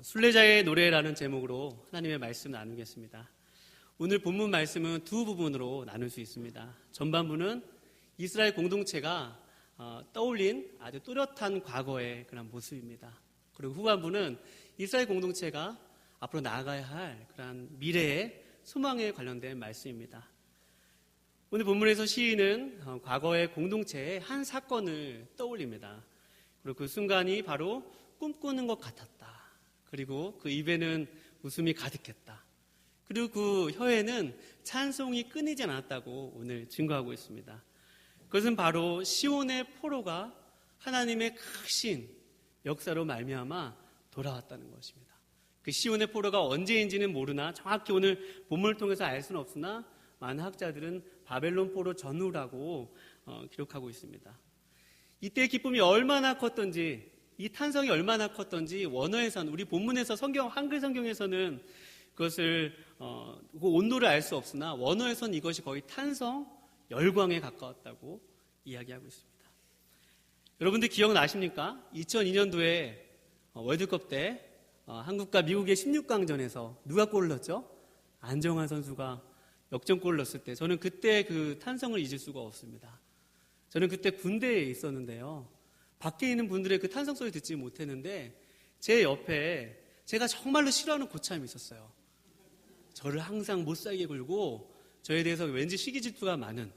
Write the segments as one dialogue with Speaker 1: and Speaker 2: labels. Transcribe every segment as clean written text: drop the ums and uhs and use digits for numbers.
Speaker 1: 순례자의 노래라는 제목으로 하나님의 말씀 나누겠습니다. 오늘 본문 말씀은 두 부분으로 나눌 수 있습니다. 전반부는 이스라엘 공동체가 떠올린 아주 또렷한 과거의 그런 모습입니다. 그리고 후반부는 이스라엘 공동체가 앞으로 나아가야 할 그런 미래의 소망에 관련된 말씀입니다. 오늘 본문에서 시인은 과거의 공동체의 한 사건을 떠올립니다. 그리고 그 순간이 바로 꿈꾸는 것 같았다. 그리고 그 입에는 웃음이 가득했다. 그리고 그 혀에는 찬송이 끊이지 않았다고 오늘 증거하고 있습니다. 그것은 바로 시온의 포로가 하나님의 크신 역사로 말미암아 돌아왔다는 것입니다. 그 시온의 포로가 언제인지는 모르나 정확히 오늘 본문을 통해서 알 수는 없으나 많은 학자들은 바벨론 포로 전후라고 기록하고 있습니다. 이때의 기쁨이 얼마나 컸던지, 이 탄성이 얼마나 컸던지 원어에서는, 우리 본문에서 한글 성경에서는 그것을 그 온도를 알 수 없으나 원어에서는 이것이 거의 탄성, 열광에 가까웠다고 이야기하고 있습니다. 여러분들 기억나십니까? 2002년도에 월드컵 때 한국과 미국의 16강전에서 누가 골을 넣었죠? 안정환 선수가 역전골을 넣었을 때 저는 그때 그 탄성을 잊을 수가 없습니다. 저는 그때 군대에 있었는데요. 밖에 있는 분들의 그 탄성 소리 듣지 못했는데 제 옆에 제가 정말로 싫어하는 고참이 있었어요. 저를 항상 못살게 굴고 저에 대해서 왠지 시기 질투가 많은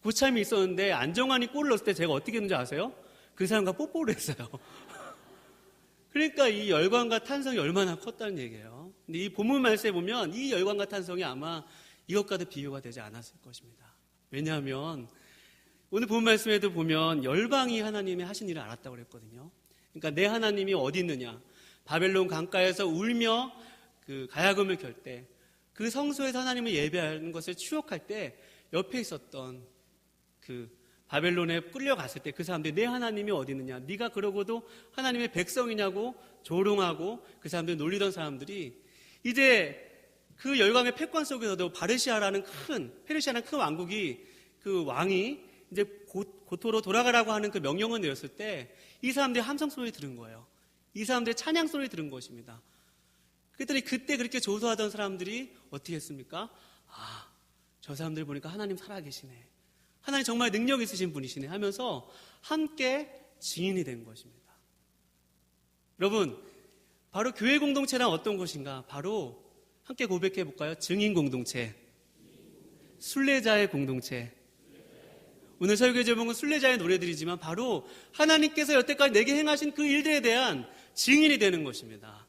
Speaker 1: 고참이 있었는데 안정환이 골을 넣었을 때 제가 어떻게 했는지 아세요? 그 사람과 뽀뽀를 했어요. 그러니까 이 열광과 탄성이 얼마나 컸다는 얘기예요. 근데 이 본문 말씀에 보면 이 열광과 탄성이 아마 이것과도 비교가 되지 않았을 것입니다. 왜냐하면 오늘 본 말씀에도 보면 열방이 하나님의 하신 일을 알았다고 그랬거든요. 그러니까 내 하나님이 어디 있느냐? 바벨론 강가에서 울며 그 가야금을 켤 때, 그 성소에서 하나님을 예배하는 것을 추억할 때 옆에 있었던 그 바벨론에 끌려갔을 때 그 사람들이 내 하나님이 어디 있느냐? 네가 그러고도 하나님의 백성이냐고 조롱하고 그 사람들 놀리던 사람들이 이제 그 열광의 패권 속에서도 페르시아라는 큰 왕국이 그 왕이 이제 고토로 돌아가라고 하는 그 명령을 내렸을 때 이 사람들이 함성 소리 들은 거예요. 이 사람들의 찬양 소리 들은 것입니다. 그랬더니 그때 그렇게 조소하던 사람들이 어떻게 했습니까? 아, 저 사람들 보니까 하나님 살아계시네. 하나님 정말 능력 있으신 분이시네 하면서 함께 증인이 된 것입니다. 여러분, 바로 교회 공동체란 어떤 것인가? 바로 함께 고백해 볼까요? 증인 공동체, 순례자의 공동체. 오늘 설교 제목은 순례자의 노래들이지만 바로 하나님께서 여태까지 내게 행하신 그 일들에 대한 증인이 되는 것입니다.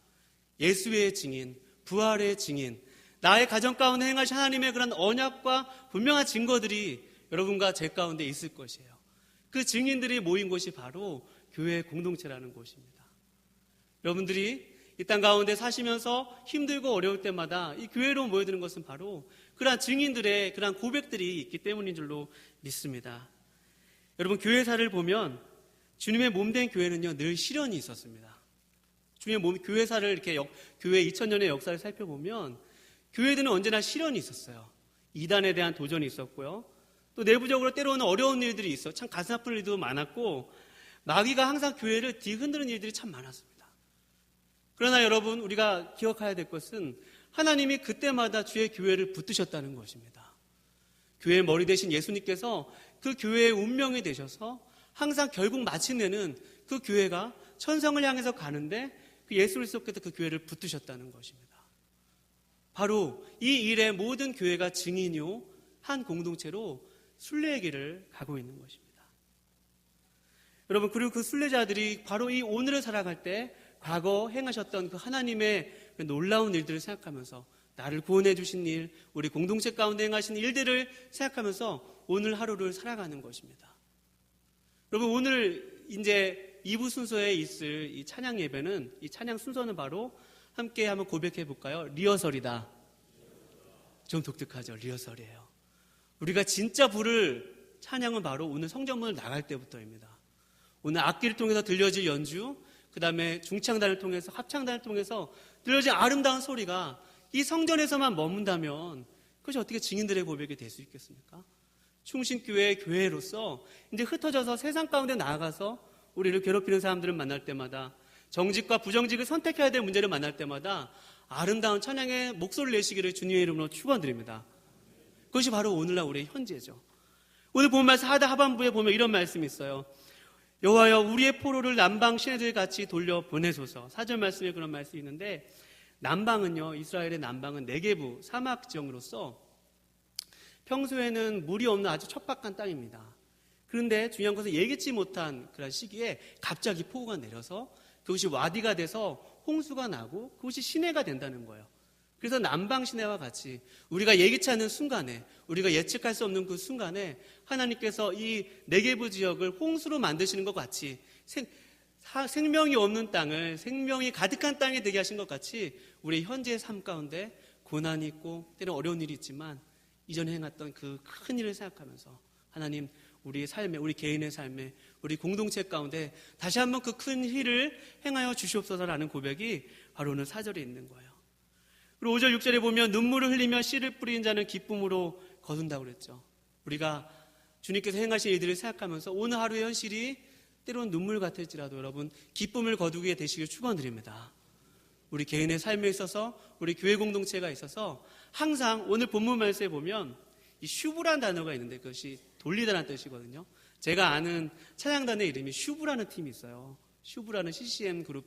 Speaker 1: 예수의 증인, 부활의 증인, 나의 가정 가운데 행하신 하나님의 그런 언약과 분명한 증거들이 여러분과 제 가운데 있을 것이에요. 그 증인들이 모인 곳이 바로 교회 공동체라는 곳입니다. 여러분들이 이 땅 가운데 사시면서 힘들고 어려울 때마다 이 교회로 모여드는 것은 바로 그러한 증인들의 그러한 고백들이 있기 때문인 줄로 믿습니다. 여러분, 교회사를 보면 주님의 몸된 교회는요 늘 시련이 있었습니다. 주님의 교회사를 이렇게 교회 2000년의 역사를 살펴보면 교회들은 언제나 시련이 있었어요. 이단에 대한 도전이 있었고요. 또 내부적으로 때로는 어려운 일들이 있어 참 가슴 아픈 일도 많았고 마귀가 항상 교회를 뒤흔드는 일들이 참 많았습니다. 그러나 여러분, 우리가 기억해야 될 것은 하나님이 그때마다 주의 교회를 붙드셨다는 것입니다. 교회의 머리 되신 예수님께서 그 교회의 운명이 되셔서 항상 결국 마침내는 그 교회가 천성을 향해서 가는데 그 예수 그리스도께서 그 교회를 붙드셨다는 것입니다. 바로 이 일에 모든 교회가 증인이요 한 공동체로 순례의 길을 가고 있는 것입니다. 여러분, 그리고 그 순례자들이 바로 이 오늘을 살아갈 때 과거 행하셨던 그 하나님의 그 놀라운 일들을 생각하면서 나를 구원해 주신 일, 우리 공동체 가운데 행하신 일들을 생각하면서 오늘 하루를 살아가는 것입니다. 여러분, 오늘 이제 2부 순서에 있을 이 찬양 예배는, 이 찬양 순서는 바로 함께 한번 고백해 볼까요? 리허설이다. 좀 독특하죠? 리허설이에요. 우리가 진짜 부를 찬양은 바로 오늘 성전문을 나갈 때부터입니다. 오늘 악기를 통해서 들려질 연주, 그 다음에 중창단을 통해서, 합창단을 통해서 들려진 아름다운 소리가 이 성전에서만 머문다면 그것이 어떻게 증인들의 고백이 될 수 있겠습니까? 충신교회의 교회로서 이제 흩어져서 세상 가운데 나아가서 우리를 괴롭히는 사람들을 만날 때마다 정직과 부정직을 선택해야 될 문제를 만날 때마다 아름다운 찬양의 목소리를 내시기를 주님의 이름으로 축원드립니다. 그것이 바로 오늘날 우리의 현재죠. 오늘 본 말씀 하반부에 보면 이런 말씀이 있어요. 여호와여 우리의 포로를 남방 시내들 같이 돌려보내소서. 4절 말씀에 그런 말씀이 있는데, 남방은요, 이스라엘의 남방은 네게부 사막 지형으로서 평소에는 물이 없는 아주 척박한 땅입니다. 그런데 중요한 것은 예기치 못한 그런 시기에 갑자기 폭우가 내려서 그것이 와디가 돼서 홍수가 나고 그것이 시내가 된다는 거예요. 그래서 남방 시내와 같이 우리가 예기치 않은 순간에, 우리가 예측할 수 없는 그 순간에 하나님께서 이 네게부 지역을 홍수로 만드시는 것 같이 생명이 없는 땅을 생명이 가득한 땅이 되게 하신 것 같이 우리 현재의 삶 가운데 고난이 있고 때로는 어려운 일이 있지만 이전에 행했던 그 큰 일을 생각하면서 하나님, 우리의 삶에, 우리 개인의 삶에, 우리 공동체 가운데 다시 한번 그 큰 일을 행하여 주시옵소서라는 고백이 바로 오늘 4절에 있는 거예요. 그리고 5절 6절에 보면 눈물을 흘리며 씨를 뿌리는 자는 기쁨으로 거둔다고 그랬죠. 우리가 주님께서 행하신 일들을 생각하면서 오늘 하루의 현실이 때로는 눈물 같을지라도 여러분 기쁨을 거두게 되시길 축원드립니다. 우리 개인의 삶에 있어서, 우리 교회 공동체가 있어서 항상 오늘 본문 말씀에 보면 이 슈브라는 단어가 있는데 그것이 돌리다라는 뜻이거든요. 제가 아는 찬양단의 이름이 슈브라는 팀이 있어요. 슈브라는 CCM 그룹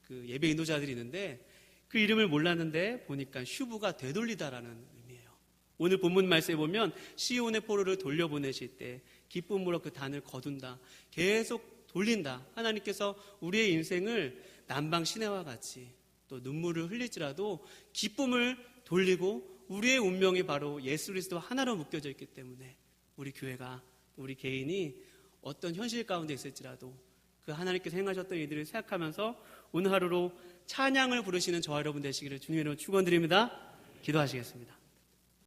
Speaker 1: 그 예배 인도자들이 있는데 그 이름을 몰랐는데 보니까 슈브가 되돌리다라는 의미예요. 오늘 본문 말씀에 보면 시온의 포로를 돌려보내실 때 기쁨으로 그 단을 거둔다, 계속 돌린다. 하나님께서 우리의 인생을 남방 시내와 같이 또 눈물을 흘릴지라도 기쁨을 돌리고 우리의 운명이 바로 예수 그리스도와 하나로 묶여져 있기 때문에 우리 교회가, 우리 개인이 어떤 현실 가운데 있을지라도 그 하나님께서 행하셨던 일들을 생각하면서 오늘 하루로 찬양을 부르시는 저와 여러분 되시기를 주님의 이름으로 축원드립니다. 기도하시겠습니다.